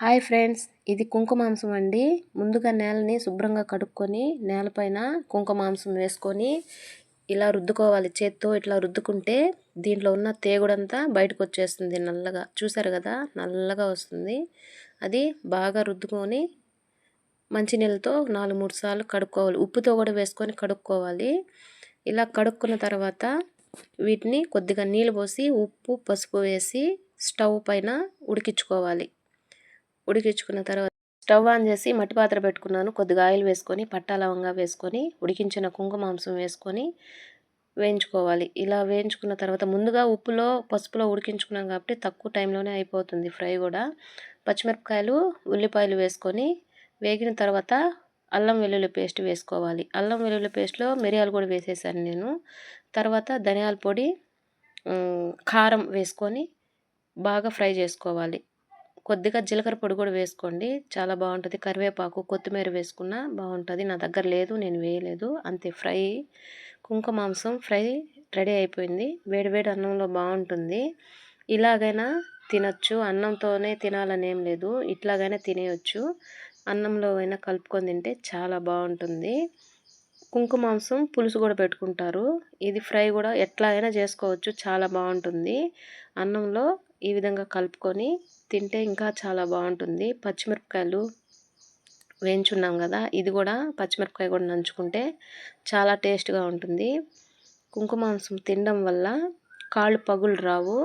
Hi friends, ఇది కుంకుమాంసం అండి. ముందుగా నేలని శుభ్రంగా కడుక్కొని నేలపైన కుంకుమాంసం వేసుకొని ఇలా రుద్దుకోవాలి. చేత్తో ఇట్లా రుద్దుకుంటే దీంట్లో ఉన్న తేగుడంతా బయటకు వచ్చేస్తుంది. నల్లగా చూసారు కదా, నల్లగా వస్తుంది. అది బాగా రుద్దుకొని మంచినీళ్ళతో 4-3 సార్లు కడుక్కోవాలి. ఉప్పుతో కూడా వేసుకొని కడుక్కోవాలి. ఇలా కడుక్కున్న తర్వాత వీటిని కొద్దిగా నీళ్ళు పోసి ఉప్పు పసుపు వేసి స్టవ్ పైన ఉడికించుకోవాలి. ఉడికించుకున్న తర్వాత స్టవ్ ఆన్ చేసి మట్టి పాత్ర పెట్టుకున్నాను. కొద్దిగా ఆయిల్ వేసుకొని పట్టా లవంగా వేసుకొని ఉడికించిన కుంకుమాంసం వేసుకొని వేయించుకోవాలి. ఇలా వేయించుకున్న తర్వాత ముందుగా ఉప్పులో పసుపులో ఉడికించుకున్నాం కాబట్టి తక్కువ టైంలోనే అయిపోతుంది ఫ్రై కూడా. పచ్చిమిరపకాయలు ఉల్లిపాయలు వేసుకొని వేగిన తర్వాత అల్లం వెల్లుల్లి పేస్ట్ వేసుకోవాలి. అల్లం వెల్లుల్లి పేస్ట్లో మిరియాలు కూడా వేసేసాను నేను. తర్వాత ధనియాల పొడి కారం వేసుకొని బాగా ఫ్రై చేసుకోవాలి. కొద్దిగా జీలకర్ర పొడి కూడా వేసుకోండి, చాలా బాగుంటుంది. కరివేపాకు కొత్తిమీర వేసుకున్నా బాగుంటుంది. నా దగ్గర లేదు, నేను వేయలేదు. అంతే, ఫ్రై కుంకుమాంసం ఫ్రై రెడీ అయిపోయింది. వేడివేడి అన్నంలో బాగుంటుంది. ఇలాగైనా తినచ్చు, అన్నంతోనే తినాలని ఏం లేదు, ఇట్లాగైనా తినేయచ్చు. అన్నంలో అయినా కలుపుకొని తింటే చాలా బాగుంటుంది. కుంకుమాంసం పులుసు కూడా పెట్టుకుంటారు. ఇది ఫ్రై కూడా ఎట్లా అయినా చేసుకోవచ్చు, చాలా బాగుంటుంది. అన్నంలో ఈ విధంగా కలుపుకొని తింటే ఇంకా చాలా బాగుంటుంది. పచ్చిమిరపకాయలు వేయించున్నాం కదా, ఇది కూడా పచ్చిమిరపకాయ కూడా నంచుకుంటే చాలా టేస్ట్గా ఉంటుంది. కుంకుమాంసం తినడం వల్ల కాళ్ళు పగులు రావు.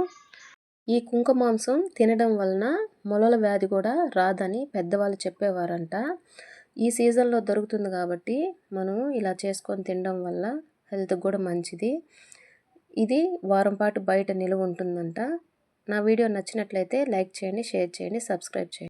ఈ కుంకుమాంసం తినడం వలన మొలల వ్యాధి కూడా రాదని పెద్దవాళ్ళు చెప్పేవారంట. ఈ సీజన్లో దొరుకుతుంది కాబట్టి మనం ఇలా చేసుకొని తినడం వల్ల హెల్త్కి కూడా మంచిది. ఇది వారం పాటు బయట నిలువ ఉంటుందంట. నా వీడియో నచ్చినట్లయితే లైక్ చేయండి, షేర్ చేయండి, సబ్స్క్రైబ్ చేయండి.